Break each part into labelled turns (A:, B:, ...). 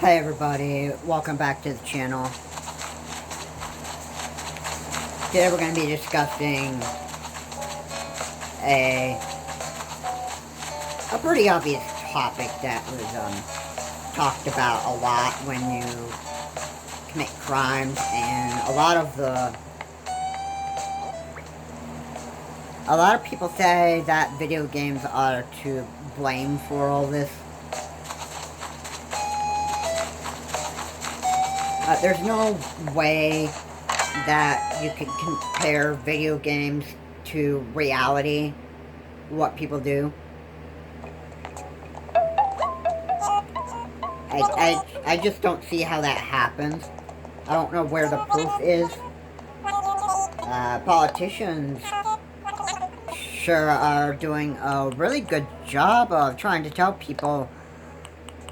A: Hey everybody, welcome back to the channel. Today we're going to be discussing a pretty obvious topic that was talked about a lot when you commit crimes, and a lot of people say that video games are to blame for all this. There's no way that you could compare video games to reality, what people do. I just don't see how that happens. I don't know where the proof is. Politicians sure are doing a really good job of trying to tell people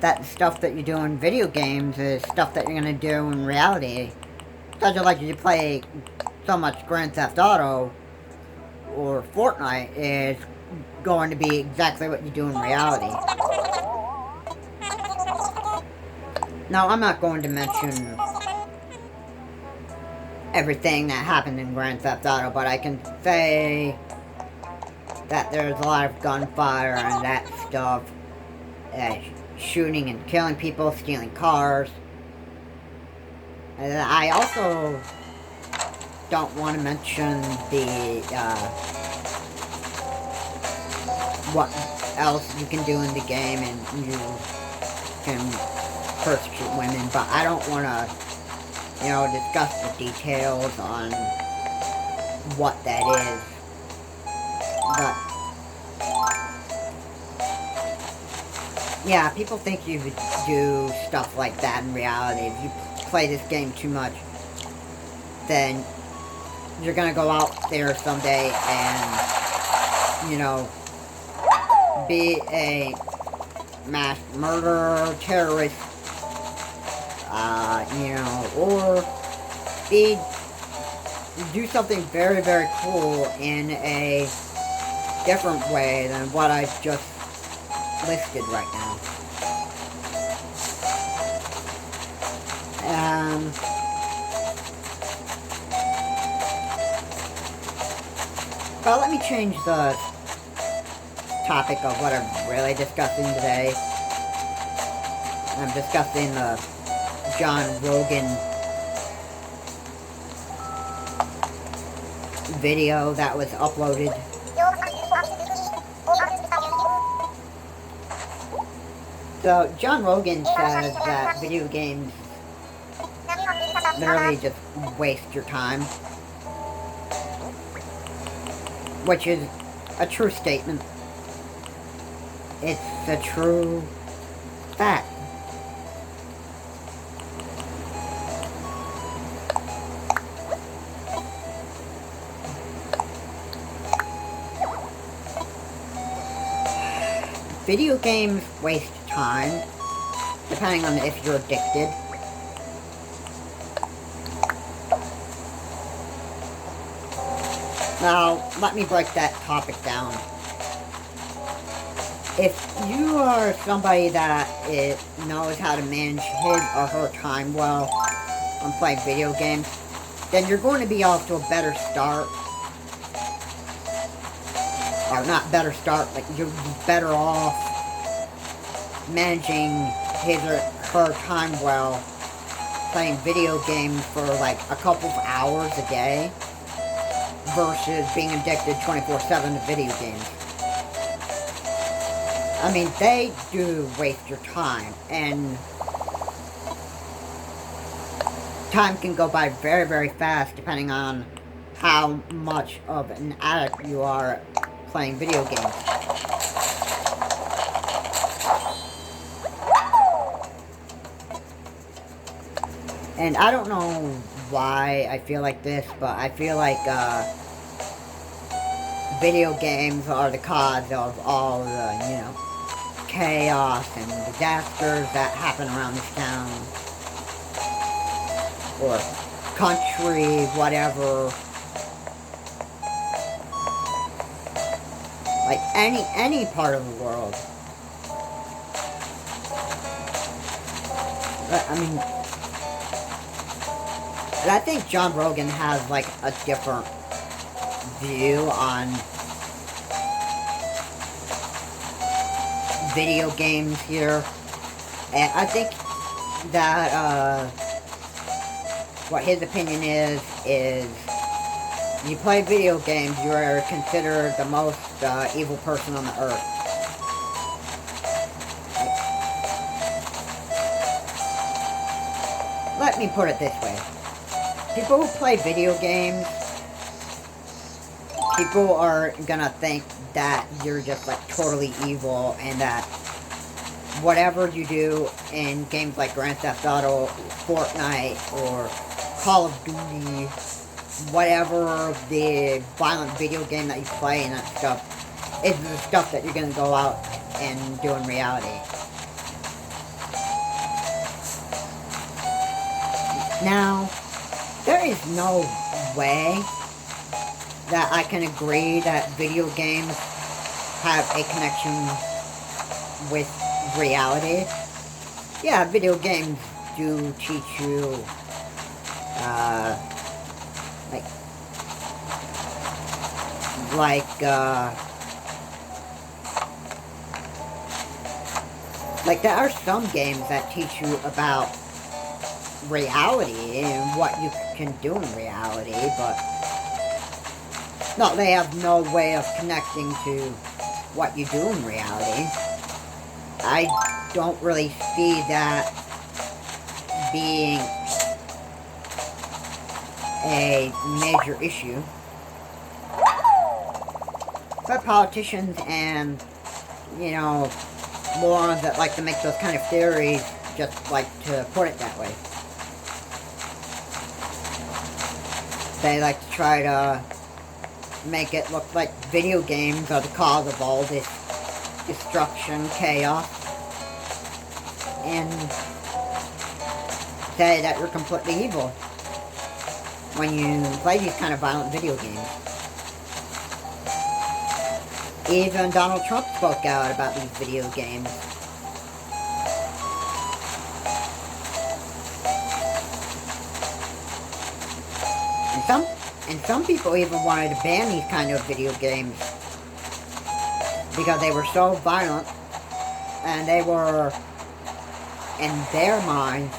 A: that the stuff that you do in video games is stuff that you're going to do in reality. Because like you play so much Grand Theft Auto or Fortnite is going to be exactly what you do in reality. Now, I'm not going to mention everything that happened in Grand Theft Auto, but I can say that there's a lot of gunfire and that stuff, shooting and killing people, stealing cars. And I also don't want to mention the, what else you can do in the game, and you can persecute women, but I don't want to, discuss the details on what that is. But yeah, people think you would do stuff like that in reality. If you play this game too much, then you're gonna go out there someday and, be a mass murderer, terrorist, or do something very, very cool in a different way than what I've just listed right now. Well, let me change the topic of what I'm really discussing today. I'm discussing the John Rogan video that was uploaded. So, John Rogan says that video games literally just waste your time, which is a true statement. It's a true fact. Video games waste time, depending on if you're addicted. Now, let me break that topic down. If you are somebody that knows how to manage his or her time well on playing video games, then you're going to be off to a better start. Or not better start, like you're better off managing his or her time well playing video games for like a couple of hours a day versus being addicted 24/7 to video games. I mean, they do waste your time, and time can go by very, very fast depending on how much of an addict you are playing video games. And I don't know why I feel like this, but I feel like video games are the cause of all the, chaos and disasters that happen around this town or country, whatever. Like any part of the world. But, I mean, and I think John Rogan has, like, a different view on video games here. And I think that, what his opinion is you play video games, you are considered the most evil person on the earth. Let me put it this way. People who play video games, people are gonna think that you're just like totally evil and that whatever you do in games like Grand Theft Auto, Fortnite, or Call of Duty, whatever the violent video game that you play and that stuff, is the stuff that you're gonna go out and do in reality. Now, there is no way that I can agree that video games have a connection with reality. Yeah, video games do teach you, like there are some games that teach you about reality and what you can do in reality, but no, they have no way of connecting to what you do in reality. I don't really see that being a major issue. But politicians and, you know, morons that like to make those kind of theories just like to put it that way. They like to try to make it look like video games are the cause of all this destruction, chaos, and say that you're completely evil when you play these kind of violent video games. Even Donald Trump spoke out about these video games. And some people even wanted to ban these kind of video games because they were so violent and they were, in their minds,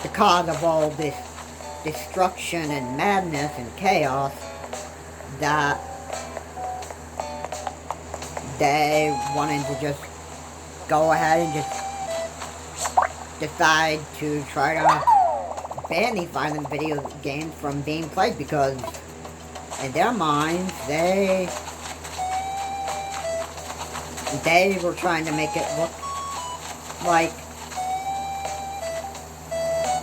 A: the cause of all this destruction and madness and chaos, that they wanted to just go ahead and just decide to try to ban these violent video games from being played because in their minds they were trying to make it look like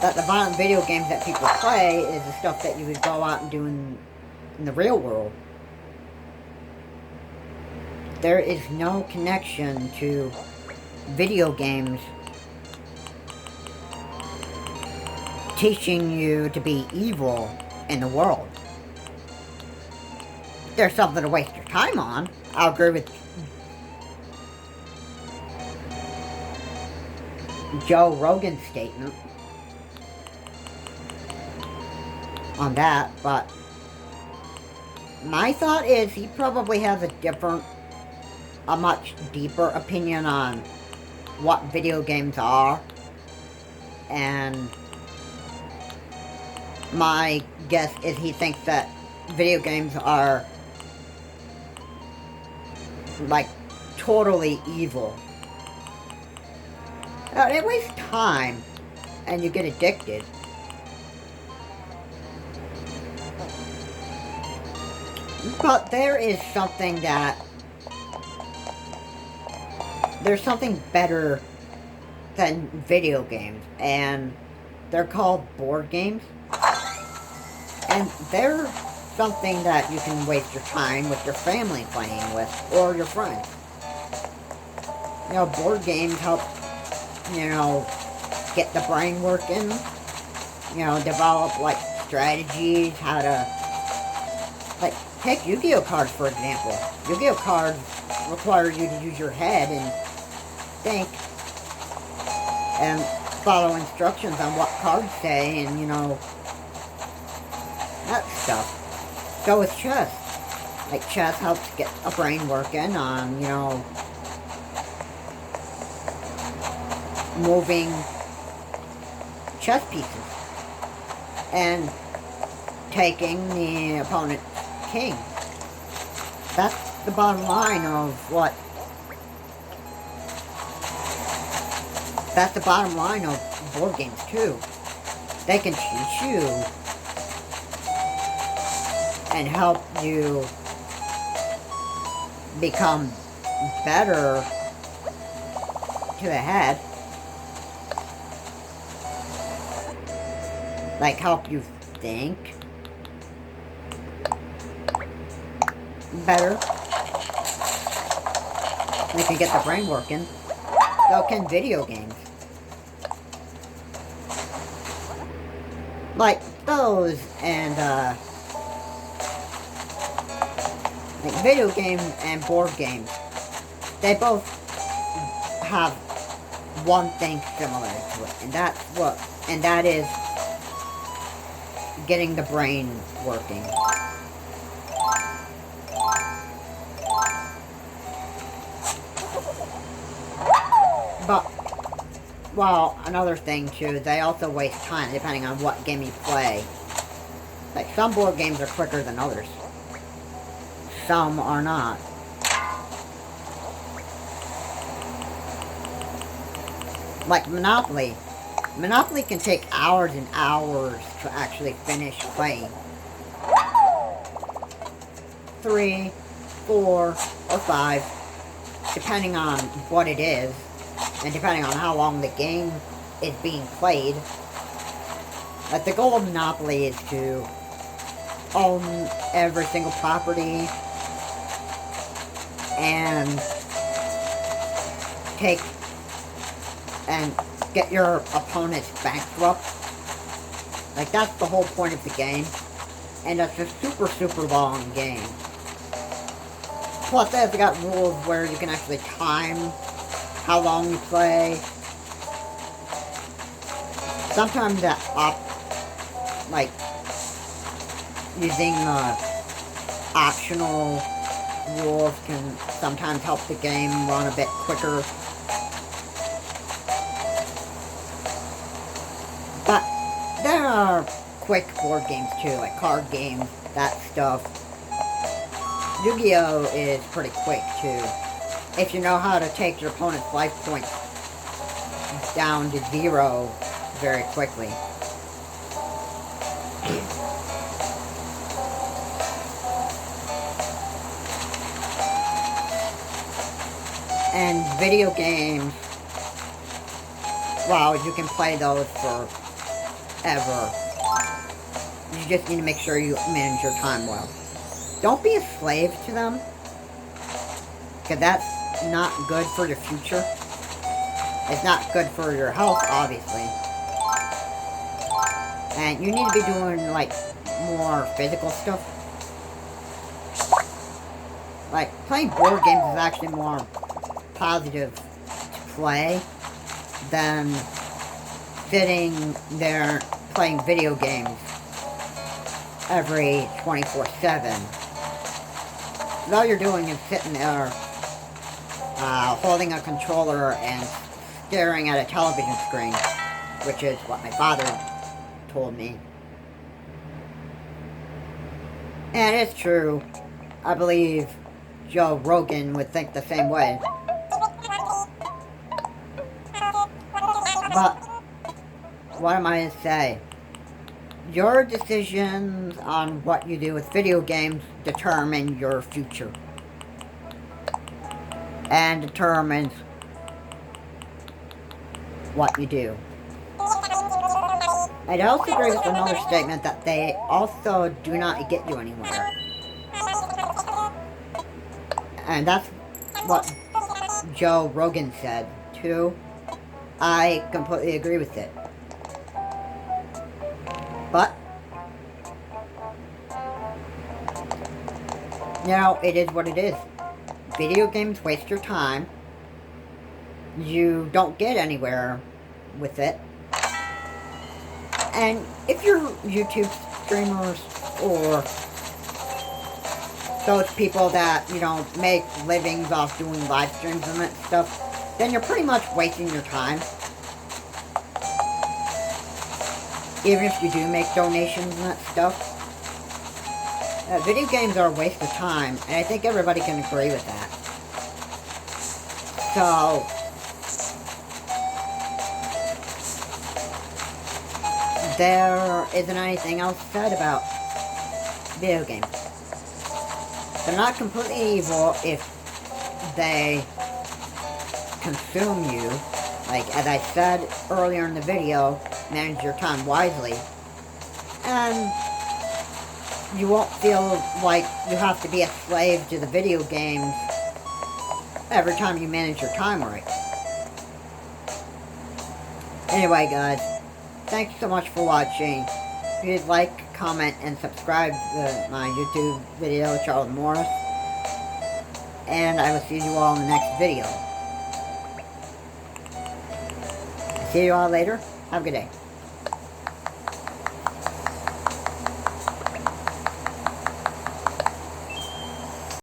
A: that the violent video games that people play is the stuff that you would go out and do in the real world. There is no connection to video games teaching you to be evil in the world. There's something to waste your time on. I'll agree with Joe Rogan's statement on that, but my thought is he probably has a much deeper opinion on what video games are, and my guess is he thinks that video games are like totally evil. It wastes time and you get addicted. But there's something better than video games, and they're called board games. And they're something that you can waste your time with your family playing with, or your friends. You know, board games help, you know, get the brain working, you know, develop, like, strategies, how to, like, take Yu-Gi-Oh cards, for example. Yu-Gi-Oh cards require you to use your head and think. and follow instructions on what cards say, and, you know, that stuff. So with chess, like, chess helps get a brain working on, you know, moving chess pieces and taking the opponent's king. That's the bottom line of what... That's the bottom line of board games, too. They can teach you and help you become better to the head. Like, help you think better. They can get the brain working. So can video games. Like those, and like video games and board games, they both have one thing similar to it, and that is getting the brain working. But, well, another thing too, they also waste time depending on what game you play. Like, some board games are quicker than others. Some are not. Like Monopoly. Monopoly can take hours and hours to actually finish playing. 3, 4, or 5, depending on what it is, and depending on how long the game is being played. But the goal of Monopoly is to own every single property and take and get your opponents bankrupt. Like, that's the whole point of the game. And it's a super, super long game. Plus, they've got rules where you can actually time how long you play. Sometimes that like, using optional rules can sometimes help the game run a bit quicker. But there are quick board games too, like card games, that stuff. Yu-Gi-Oh! Is pretty quick too, if you know how to take your opponent's life points down to 0 very quickly. And video games, well, you can play those forever. You just need to make sure you manage your time well. Don't be a slave to them, because that's not good for your future. It's not good for your health, obviously. And you need to be doing, like, more physical stuff. Like, playing board games is actually more positive to play than sitting there playing video games every 24/7. All you're doing is sitting there holding a controller and staring at a television screen, which is what my father told me. And it's true. I believe Joe Rogan would think the same way. But what am I to say? Your decisions on what you do with video games determine your future. And determines what you do. I'd also agree with another statement that they also do not get you anywhere. And that's what Joe Rogan said, too. I completely agree with it. But, you know, it is what it is. Video games waste your time. You don't get anywhere with it. And if you're YouTube streamers or those people that, you know, make livings off doing live streams and that stuff, then you're pretty much wasting your time. Even if you do make donations and that stuff. Video games are a waste of time, and I think everybody can agree with that. So, there isn't anything else said about video games. They're not completely evil if they consume you. Like, as I said earlier in the video, manage your time wisely. And you won't feel like you have to be a slave to the video games every time you manage your time right. Anyway, guys, thank you so much for watching. Please like, comment, and subscribe to my YouTube video, Charles Morris. And I will see you all in the next video. See you all later. Have a good day.